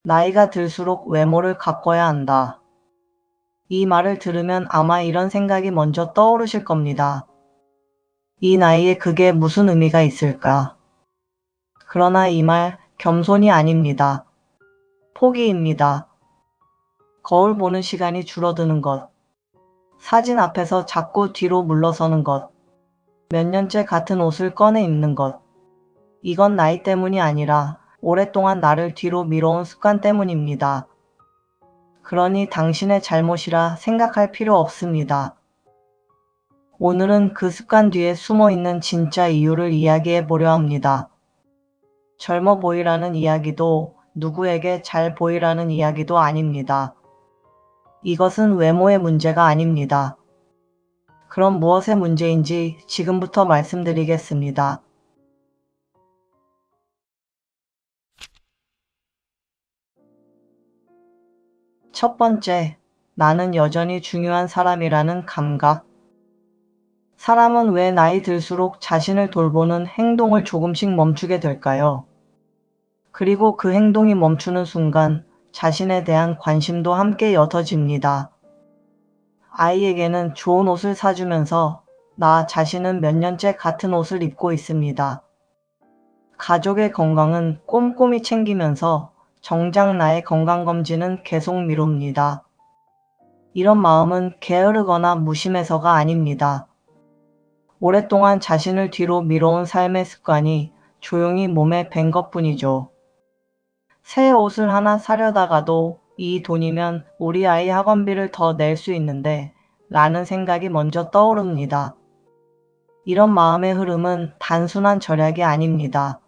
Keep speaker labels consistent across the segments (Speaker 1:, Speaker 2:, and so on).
Speaker 1: 나이가 들수록 외모를 가꿔야 한다. 이 말을 들으면 아마 이런 생각이 먼저 떠오르실 겁니다. 이 나이에 그게 무슨 의미가 있을까? 그러나 이 말 겸손이 아닙니다. 포기입니다. 거울 보는 시간이 줄어드는 것. 사진 앞에서 자꾸 뒤로 물러서는 것. 몇 년째 같은 옷을 꺼내 입는 것. 이건 나이 때문이 아니라 오랫동안 나를 뒤로 밀어온 습관 때문입니다. 그러니 당신의 잘못이라 생각할 필요 없습니다. 오늘은 그 습관 뒤에 숨어 있는 진짜 이유를 이야기해 보려 합니다. 젊어 보이라는 이야기도 누구에게 잘 보이라는 이야기도 아닙니다. 이것은 외모의 문제가 아닙니다. 그럼 무엇의 문제인지 지금부터 말씀드리겠습니다. 첫 번째, 나는 여전히 중요한 사람이라는 감각. 사람은 왜 나이 들수록 자신을 돌보는 행동을 조금씩 멈추게 될까요? 그리고 그 행동이 멈추는 순간 자신에 대한 관심도 함께 옅어집니다. 아이에게는 좋은 옷을 사주면서 나 자신은 몇 년째 같은 옷을 입고 있습니다. 가족의 건강은 꼼꼼히 챙기면서 정작 나의 건강검진은 계속 미룹니다. 이런 마음은 게으르거나 무심해서가 아닙니다. 오랫동안 자신을 뒤로 밀어온 삶의 습관이 조용히 몸에 밴 것뿐이죠. 새 옷을 하나 사려다가도 이 돈이면 우리 아이 학원비를 더 낼 수 있는데 라는 생각이 먼저 떠오릅니다. 이런 마음의 흐름은 단순한 절약이 아닙니다.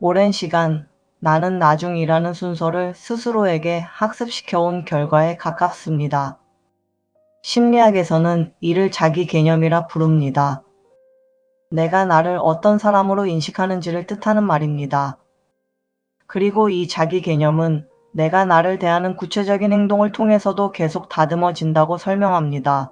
Speaker 1: 오랜 시간 나는 나중이라는 순서를 스스로에게 학습시켜온 결과에 가깝습니다. 심리학에서는 이를 자기 개념이라 부릅니다. 내가 나를 어떤 사람으로 인식하는지를 뜻하는 말입니다. 그리고 이 자기 개념은 내가 나를 대하는 구체적인 행동을 통해서도 계속 다듬어진다고 설명합니다.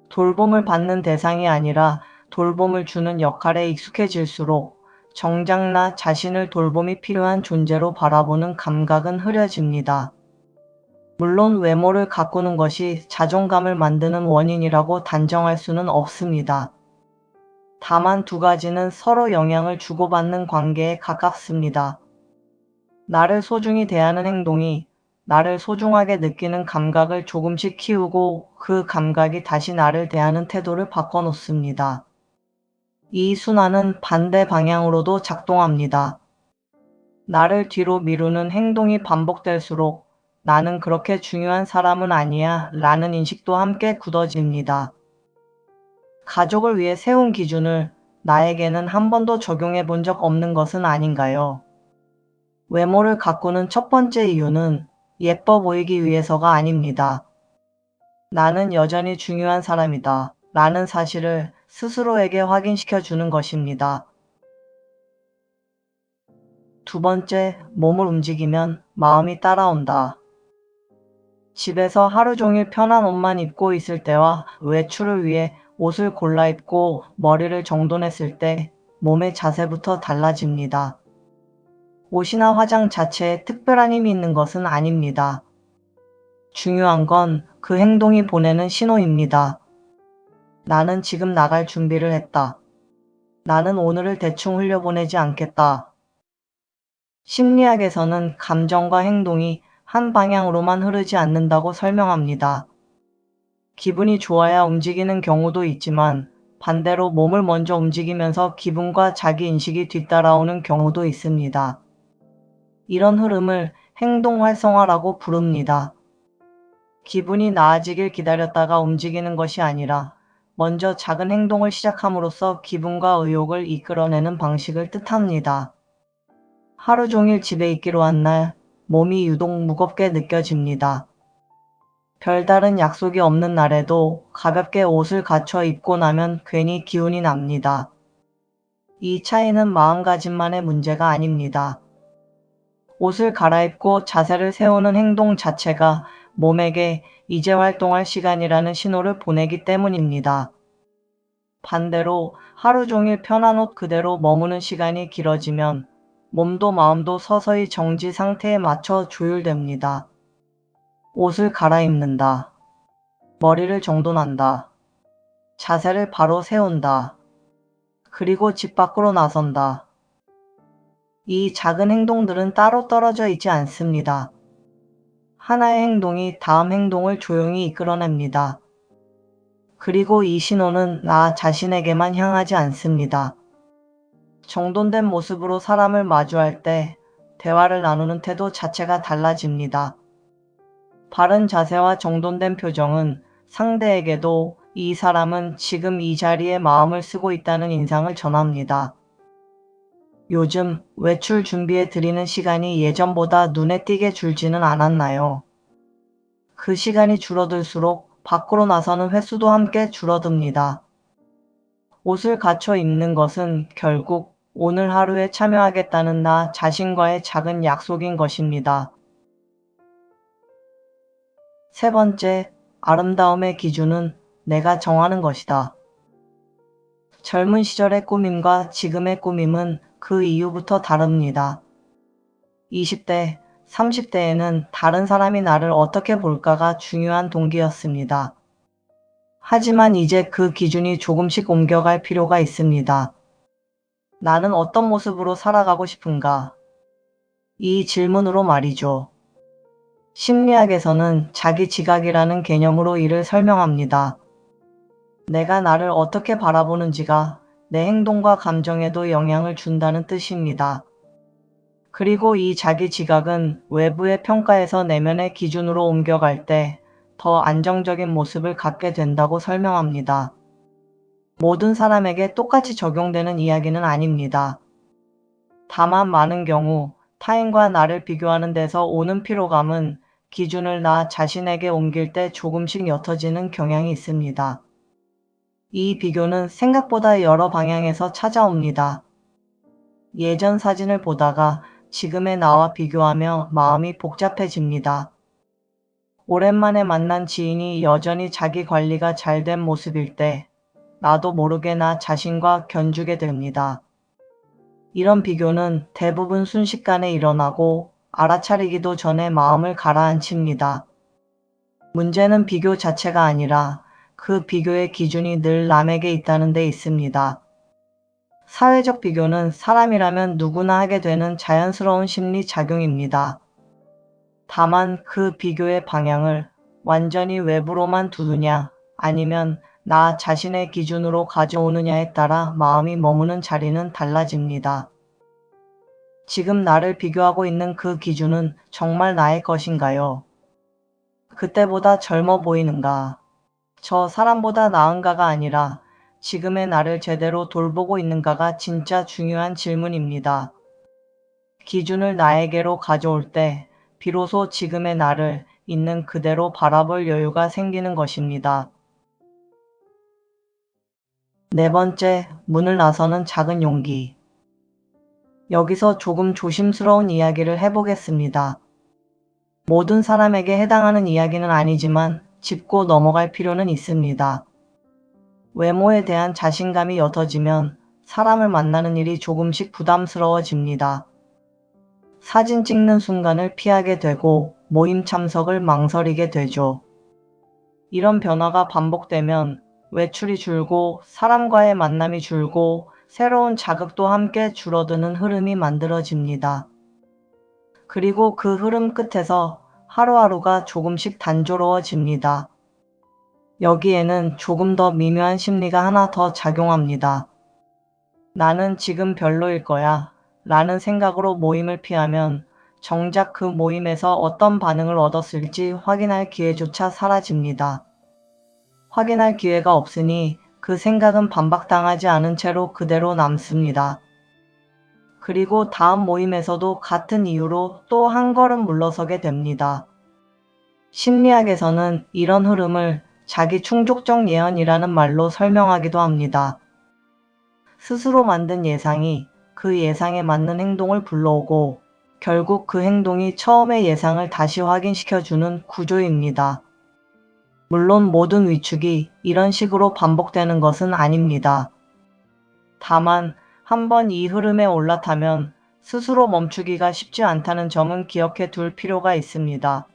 Speaker 1: 돌봄을 받는 대상이 아니라 돌봄을 주는 역할에 익숙해질수록 정작 나 자신을 돌봄이 필요한 존재로 바라보는 감각은 흐려집니다. 물론 외모를 가꾸는 것이 자존감을 만드는 원인이라고 단정할 수는 없습니다. 다만 두 가지는 서로 영향을 주고받는 관계에 가깝습니다. 나를 소중히 대하는 행동이 나를 소중하게 느끼는 감각을 조금씩 키우고 그 감각이 다시 나를 대하는 태도를 바꿔놓습니다. 이 순환은 반대 방향으로도 작동합니다. 나를 뒤로 미루는 행동이 반복될수록 나는 그렇게 중요한 사람은 아니야 라는 인식도 함께 굳어집니다. 가족을 위해 세운 기준을 나에게는 한 번도 적용해 본 적 없는 것은 아닌가요? 외모를 가꾸는 첫 번째 이유는 예뻐 보이기 위해서가 아닙니다. 나는 여전히 중요한 사람이다 라는 사실을 스스로에게 확인시켜 주는 것입니다. 두 번째, 몸을 움직이면 마음이 따라온다. 집에서 하루 종일 편한 옷만 입고 있을 때와 외출을 위해 옷을 골라 입고 머리를 정돈했을 때 몸의 자세부터 달라집니다. 옷이나 화장 자체에 특별한 힘이 있는 것은 아닙니다. 중요한 건 그 행동이 보내는 신호입니다. 나는 지금 나갈 준비를 했다. 나는 오늘을 대충 흘려보내지 않겠다. 심리학에서는 감정과 행동이 한 방향으로만 흐르지 않는다고 설명합니다. 기분이 좋아야 움직이는 경우도 있지만 반대로 몸을 먼저 움직이면서 기분과 자기 인식이 뒤따라오는 경우도 있습니다. 이런 흐름을 행동 활성화라고 부릅니다. 기분이 나아지길 기다렸다가 움직이는 것이 아니라 먼저 작은 행동을 시작함으로써 기분과 의욕을 이끌어내는 방식을 뜻합니다. 하루 종일 집에 있기로 한 날 몸이 유독 무겁게 느껴집니다. 별다른 약속이 없는 날에도 가볍게 옷을 갖춰 입고 나면 괜히 기운이 납니다. 이 차이는 마음가짐만의 문제가 아닙니다. 옷을 갈아입고 자세를 세우는 행동 자체가 몸에게 이제 활동할 시간이라는 신호를 보내기 때문입니다. 반대로 하루 종일 편한 옷 그대로 머무는 시간이 길어지면 몸도 마음도 서서히 정지 상태에 맞춰 조율됩니다. 옷을 갈아입는다. 머리를 정돈한다. 자세를 바로 세운다. 그리고 집 밖으로 나선다. 이 작은 행동들은 따로 떨어져 있지 않습니다. 하나의 행동이 다음 행동을 조용히 이끌어냅니다. 그리고 이 신호는 나 자신에게만 향하지 않습니다. 정돈된 모습으로 사람을 마주할 때 대화를 나누는 태도 자체가 달라집니다. 바른 자세와 정돈된 표정은 상대에게도 이 사람은 지금 이 자리에 마음을 쓰고 있다는 인상을 전합니다. 요즘 외출 준비에 들이는 시간이 예전보다 눈에 띄게 줄지는 않았나요? 그 시간이 줄어들수록 밖으로 나서는 횟수도 함께 줄어듭니다. 옷을 갖춰 입는 것은 결국 오늘 하루에 참여하겠다는 나 자신과의 작은 약속인 것입니다. 세 번째, 아름다움의 기준은 내가 정하는 것이다. 젊은 시절의 꾸밈과 지금의 꾸밈은 그 이유부터 다릅니다. 20대, 30대에는 다른 사람이 나를 어떻게 볼까가 중요한 동기였습니다. 하지만 이제 그 기준이 조금씩 옮겨갈 필요가 있습니다. 나는 어떤 모습으로 살아가고 싶은가? 이 질문으로 말이죠. 심리학에서는 자기 지각이라는 개념으로 이를 설명합니다. 내가 나를 어떻게 바라보는지가 내 행동과 감정에도 영향을 준다는 뜻입니다. 그리고 이 자기 지각은 외부의 평가에서 내면의 기준으로 옮겨갈 때 더 안정적인 모습을 갖게 된다고 설명합니다. 모든 사람에게 똑같이 적용되는 이야기는 아닙니다. 다만 많은 경우 타인과 나를 비교하는 데서 오는 피로감은 기준을 나 자신에게 옮길 때 조금씩 옅어지는 경향이 있습니다. 이 비교는 생각보다 여러 방향에서 찾아옵니다. 예전 사진을 보다가 지금의 나와 비교하며 마음이 복잡해집니다. 오랜만에 만난 지인이 여전히 자기 관리가 잘 된 모습일 때 나도 모르게 나 자신과 견주게 됩니다. 이런 비교는 대부분 순식간에 일어나고 알아차리기도 전에 마음을 가라앉힙니다. 문제는 비교 자체가 아니라 그 비교의 기준이 늘 남에게 있다는 데 있습니다. 사회적 비교는 사람이라면 누구나 하게 되는 자연스러운 심리 작용입니다. 다만 그 비교의 방향을 완전히 외부로만 두느냐 아니면 나 자신의 기준으로 가져오느냐에 따라 마음이 머무는 자리는 달라집니다. 지금 나를 비교하고 있는 그 기준은 정말 나의 것인가요? 그때보다 젊어 보이는가? 저 사람보다 나은가가 아니라 지금의 나를 제대로 돌보고 있는가가 진짜 중요한 질문입니다. 기준을 나에게로 가져올 때 비로소 지금의 나를 있는 그대로 바라볼 여유가 생기는 것입니다. 네 번째, 문을 나서는 작은 용기. 여기서 조금 조심스러운 이야기를 해보겠습니다. 모든 사람에게 해당하는 이야기는 아니지만 짚고 넘어갈 필요는 있습니다. 외모에 대한 자신감이 옅어지면 사람을 만나는 일이 조금씩 부담스러워집니다. 사진 찍는 순간을 피하게 되고 모임 참석을 망설이게 되죠. 이런 변화가 반복되면 외출이 줄고 사람과의 만남이 줄고 새로운 자극도 함께 줄어드는 흐름이 만들어집니다. 그리고 그 흐름 끝에서 하루하루가 조금씩 단조로워집니다. 여기에는 조금 더 미묘한 심리가 하나 더 작용합니다. 나는 지금 별로일 거야 라는 생각으로 모임을 피하면 정작 그 모임에서 어떤 반응을 얻었을지 확인할 기회조차 사라집니다. 확인할 기회가 없으니 그 생각은 반박당하지 않은 채로 그대로 남습니다. 그리고 다음 모임에서도 같은 이유로 또 한 걸음 물러서게 됩니다. 심리학에서는 이런 흐름을 자기 충족적 예언이라는 말로 설명하기도 합니다. 스스로 만든 예상이 그 예상에 맞는 행동을 불러오고 결국 그 행동이 처음의 예상을 다시 확인시켜주는 구조입니다. 물론 모든 위축이 이런 식으로 반복되는 것은 아닙니다. 다만 한번 이 흐름에 올라타면 스스로 멈추기가 쉽지 않다는 점은 기억해 둘 필요가 있습니다.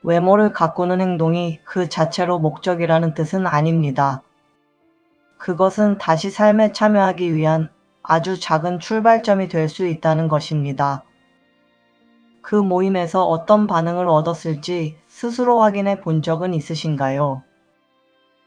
Speaker 1: 외모를 가꾸는 행동이 그 자체로 목적이라는 뜻은 아닙니다. 그것은 다시 삶에 참여하기 위한 아주 작은 출발점이 될 수 있다는 것입니다. 그 모임에서 어떤 반응을 얻었을지 스스로 확인해 본 적은 있으신가요?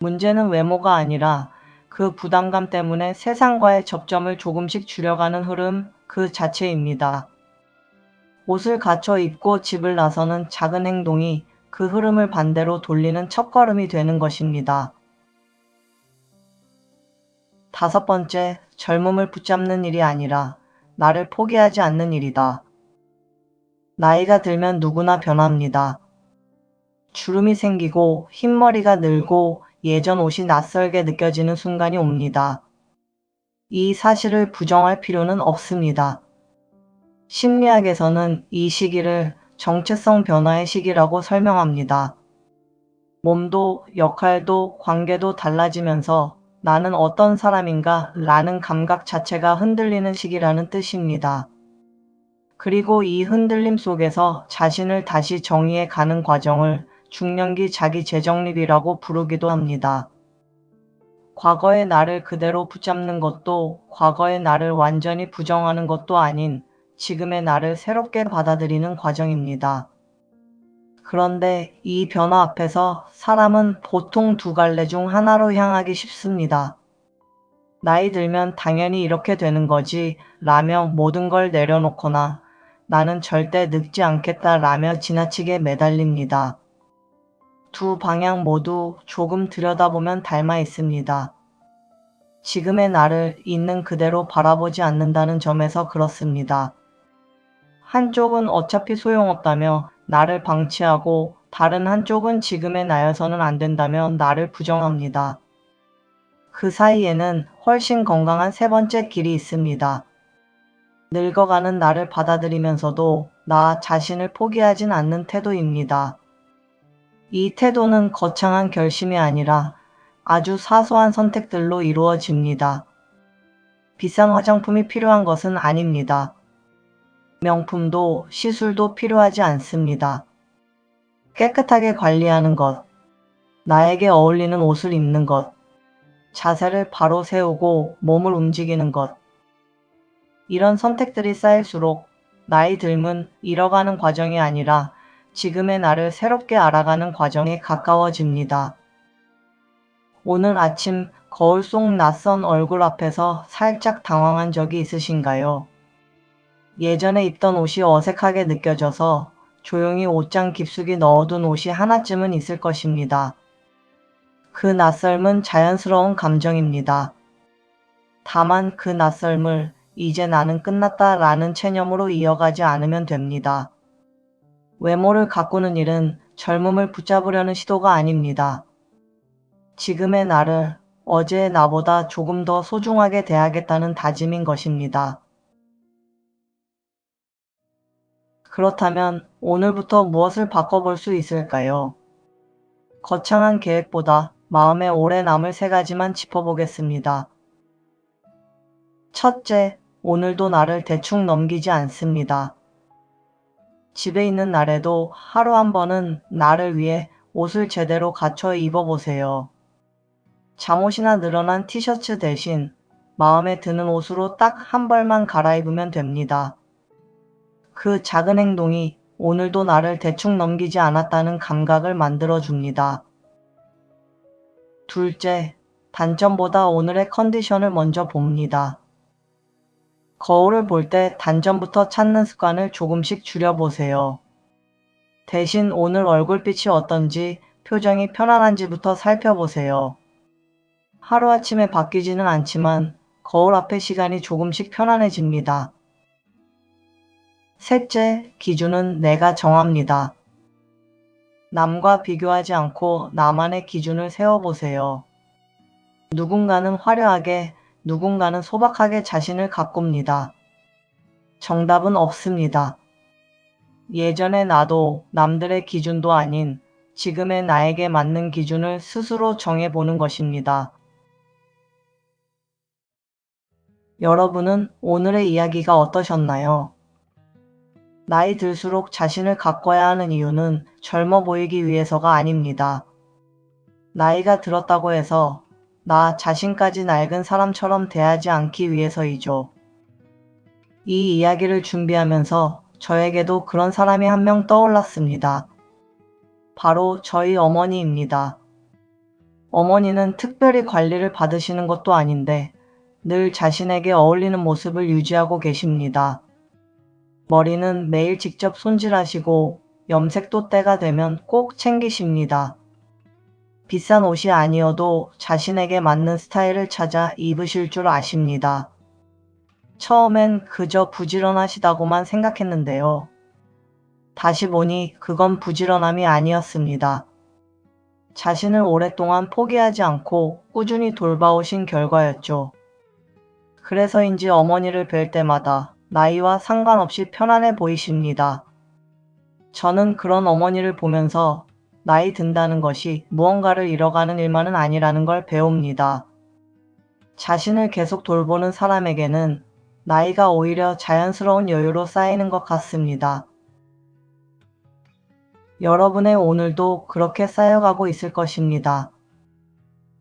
Speaker 1: 문제는 외모가 아니라 그 부담감 때문에 세상과의 접점을 조금씩 줄여가는 흐름 그 자체입니다. 옷을 갖춰 입고 집을 나서는 작은 행동이 그 흐름을 반대로 돌리는 첫걸음이 되는 것입니다. 5번째, 젊음을 붙잡는 일이 아니라 나를 포기하지 않는 일이다. 나이가 들면 누구나 변합니다. 주름이 생기고 흰머리가 늘고 예전 옷이 낯설게 느껴지는 순간이 옵니다. 이 사실을 부정할 필요는 없습니다. 심리학에서는 이 시기를 정체성 변화의 시기라고 설명합니다. 몸도 역할도 관계도 달라지면서 나는 어떤 사람인가 라는 감각 자체가 흔들리는 시기라는 뜻입니다. 그리고 이 흔들림 속에서 자신을 다시 정의해 가는 과정을 중년기 자기 재정립이라고 부르기도 합니다. 과거의 나를 그대로 붙잡는 것도 과거의 나를 완전히 부정하는 것도 아닌 지금의 나를 새롭게 받아들이는 과정입니다. 그런데 이 변화 앞에서 사람은 보통 두 갈래 중 하나로 향하기 쉽습니다. 나이 들면 당연히 이렇게 되는 거지 라며 모든 걸 내려놓거나 나는 절대 늙지 않겠다 라며 지나치게 매달립니다. 두 방향 모두 조금 들여다보면 닮아 있습니다. 지금의 나를 있는 그대로 바라보지 않는다는 점에서 그렇습니다. 한쪽은 어차피 소용없다며 나를 방치하고 다른 한쪽은 지금의 나여서는 안 된다며 나를 부정합니다. 그 사이에는 훨씬 건강한 세 번째 길이 있습니다. 늙어가는 나를 받아들이면서도 나 자신을 포기하진 않는 태도입니다. 이 태도는 거창한 결심이 아니라 아주 사소한 선택들로 이루어집니다. 비싼 화장품이 필요한 것은 아닙니다. 명품도 시술도 필요하지 않습니다. 깨끗하게 관리하는 것, 나에게 어울리는 옷을 입는 것, 자세를 바로 세우고 몸을 움직이는 것. 이런 선택들이 쌓일수록 나이 들면 잃어가는 과정이 아니라 지금의 나를 새롭게 알아가는 과정에 가까워집니다. 오늘 아침 거울 속 낯선 얼굴 앞에서 살짝 당황한 적이 있으신가요? 예전에 입던 옷이 어색하게 느껴져서 조용히 옷장 깊숙이 넣어둔 옷이 하나쯤은 있을 것입니다. 그 낯설은 자연스러운 감정입니다. 다만 그 낯설을 이제 나는 끝났다 라는 체념으로 이어가지 않으면 됩니다. 외모를 가꾸는 일은 젊음을 붙잡으려는 시도가 아닙니다. 지금의 나를 어제의 나보다 조금 더 소중하게 대하겠다는 다짐인 것입니다. 그렇다면 오늘부터 무엇을 바꿔볼 수 있을까요? 거창한 계획보다 마음에 오래 남을 세 가지만 짚어보겠습니다. 첫째, 오늘도 나를 대충 넘기지 않습니다. 집에 있는 날에도 하루 한 번은 나를 위해 옷을 제대로 갖춰 입어보세요. 잠옷이나 늘어난 티셔츠 대신 마음에 드는 옷으로 딱 한 벌만 갈아입으면 됩니다. 그 작은 행동이 오늘도 나를 대충 넘기지 않았다는 감각을 만들어줍니다. 둘째, 단점보다 오늘의 컨디션을 먼저 봅니다. 거울을 볼 때 단점부터 찾는 습관을 조금씩 줄여보세요. 대신 오늘 얼굴빛이 어떤지, 표정이 편안한지부터 살펴보세요. 하루아침에 바뀌지는 않지만 거울 앞의 시간이 조금씩 편안해집니다. 셋째, 기준은 내가 정합니다. 남과 비교하지 않고 나만의 기준을 세워보세요. 누군가는 화려하게, 누군가는 소박하게 자신을 가꿉니다. 정답은 없습니다. 예전의 나도 남들의 기준도 아닌 지금의 나에게 맞는 기준을 스스로 정해보는 것입니다. 여러분은 오늘의 이야기가 어떠셨나요? 나이 들수록 자신을 가꿔야 하는 이유는 젊어 보이기 위해서가 아닙니다. 나이가 들었다고 해서 나 자신까지 낡은 사람처럼 대하지 않기 위해서이죠. 이 이야기를 준비하면서 저에게도 그런 사람이 한 명 떠올랐습니다. 바로 저희 어머니입니다. 어머니는 특별히 관리를 받으시는 것도 아닌데 늘 자신에게 어울리는 모습을 유지하고 계십니다. 머리는 매일 직접 손질하시고 염색도 때가 되면 꼭 챙기십니다. 비싼 옷이 아니어도 자신에게 맞는 스타일을 찾아 입으실 줄 아십니다. 처음엔 그저 부지런하시다고만 생각했는데요. 다시 보니 그건 부지런함이 아니었습니다. 자신을 오랫동안 포기하지 않고 꾸준히 돌봐오신 결과였죠. 그래서인지 어머니를 뵐 때마다 나이와 상관없이 편안해 보이십니다. 저는 그런 어머니를 보면서 나이 든다는 것이 무언가를 잃어가는 일만은 아니라는 걸 배웁니다. 자신을 계속 돌보는 사람에게는 나이가 오히려 자연스러운 여유로 쌓이는 것 같습니다. 여러분의 오늘도 그렇게 쌓여가고 있을 것입니다.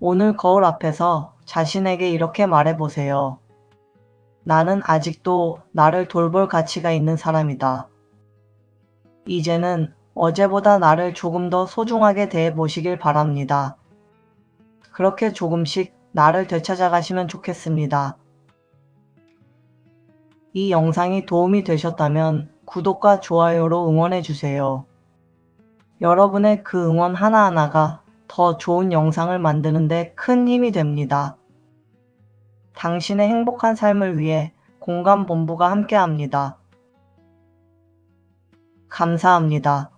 Speaker 1: 오늘 거울 앞에서 자신에게 이렇게 말해보세요. 나는 아직도 나를 돌볼 가치가 있는 사람이다. 이제는 어제보다 나를 조금 더 소중하게 대해 보시길 바랍니다. 그렇게 조금씩 나를 되찾아가시면 좋겠습니다. 이 영상이 도움이 되셨다면 구독과 좋아요로 응원해주세요. 여러분의 그 응원 하나하나가 더 좋은 영상을 만드는데 큰 힘이 됩니다. 당신의 행복한 삶을 위해 공감본부가 함께합니다. 감사합니다.